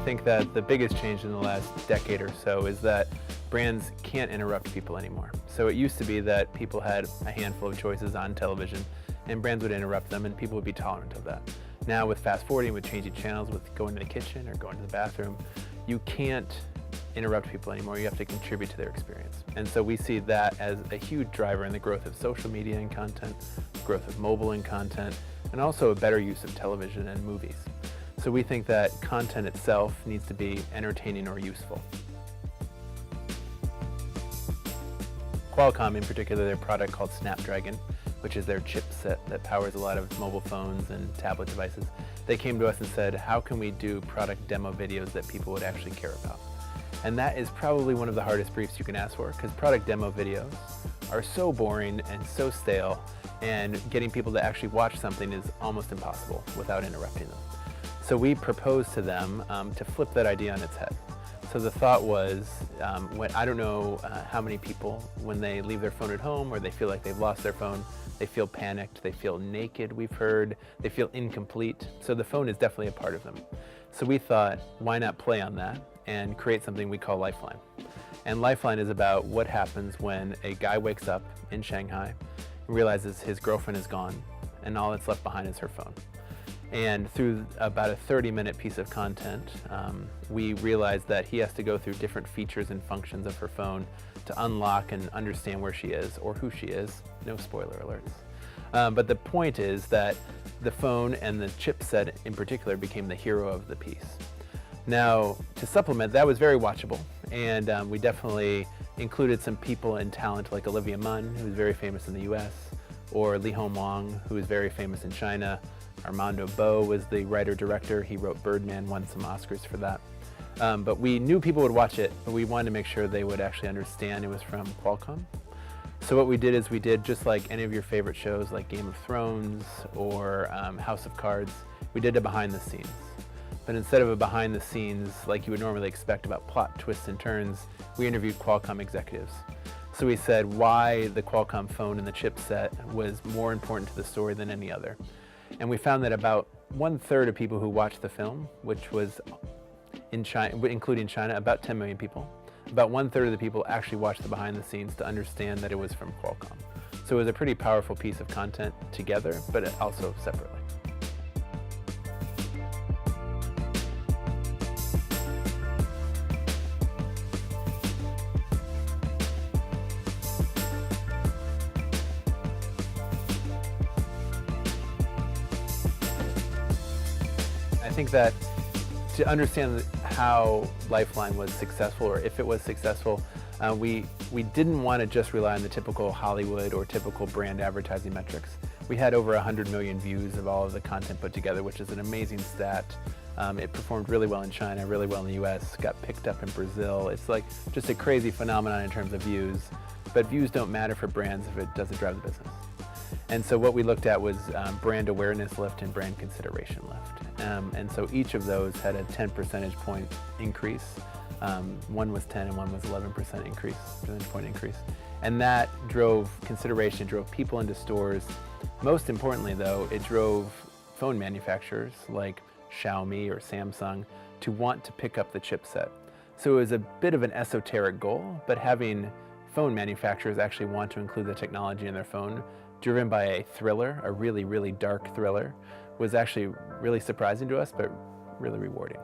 think that the biggest change in the last decade or so is that brands can't interrupt people anymore. So it used to be that people had a handful of choices on television and brands would interrupt them and people would be tolerant of that. Now with fast forwarding, with changing channels, with going to the kitchen or going to the bathroom, you can't interrupt people anymore. You have to contribute to their experience. And so we see that as a huge driver in the growth of social media and content, growth of mobile and content, and also a better use of television and movies. So we think that content itself needs to be entertaining or useful. Qualcomm, in particular, their product called Snapdragon, which is their chipset that powers a lot of mobile phones and tablet devices, they came to us and said, how can we do product demo videos that people would actually care about? And that is probably one of the hardest briefs you can ask for, because product demo videos are so boring and so stale, and getting people to actually watch something is almost impossible without interrupting them. So we proposed to them to flip that idea on its head. So the thought was, I don't know how many people, when they leave their phone at home or they feel like they've lost their phone, they feel panicked, they feel naked, we've heard, they feel incomplete. So the phone is definitely a part of them. So we thought, why not play on that and create something we call Lifeline. And Lifeline is about what happens when a guy wakes up in Shanghai and realizes his girlfriend is gone and all that's left behind is her phone. And through about a 30-minute piece of content, we realized that he has to go through different features and functions of her phone to unlock and understand where she is or who she is. No spoiler alerts. But the point is that the phone and the chipset in particular became the hero of the piece. Now, to supplement, that was very watchable, and we definitely included some people and talent like Olivia Munn, who is very famous in the US, or Li Hong Wang, who is very famous in China. Armando Bo was the writer-director. He wrote Birdman, won some Oscars for that. But we knew people would watch it, but we wanted to make sure they would actually understand it was from Qualcomm. So what we did is we did just like any of your favorite shows like Game of Thrones or House of Cards, we did a behind the scenes. But instead of a behind the scenes like you would normally expect about plot twists and turns, we interviewed Qualcomm executives. So we said why the Qualcomm phone and the chipset was more important to the story than any other. And we found that about 1/3 of people who watched the film, which was in China, including China, about 10 million people, about 1/3 of the people actually watched the behind the scenes to understand that it was from Qualcomm. So it was a pretty powerful piece of content together, but also separately. I think that to understand how Lifeline was successful, or if it was successful, we didn't want to just rely on the typical Hollywood or typical brand advertising metrics. We had over 100 million views of all of the content put together, which is an amazing stat. It performed really well in China, really well in the US, got picked up in Brazil. It's like just a crazy phenomenon in terms of views, but views don't matter for brands if it doesn't drive the business. And so what we looked at was brand awareness lift and brand consideration lift. And so each of those had a 10 percentage point increase. One was 10 and one was 11% percentage point increase. And that drove consideration, drove people into stores. Most importantly though, it drove phone manufacturers like Xiaomi or Samsung to want to pick up the chipset. So it was a bit of an esoteric goal, but having phone manufacturers actually want to include the technology in their phone, driven by a thriller, a really, really dark thriller, was actually really surprising to us, but really rewarding.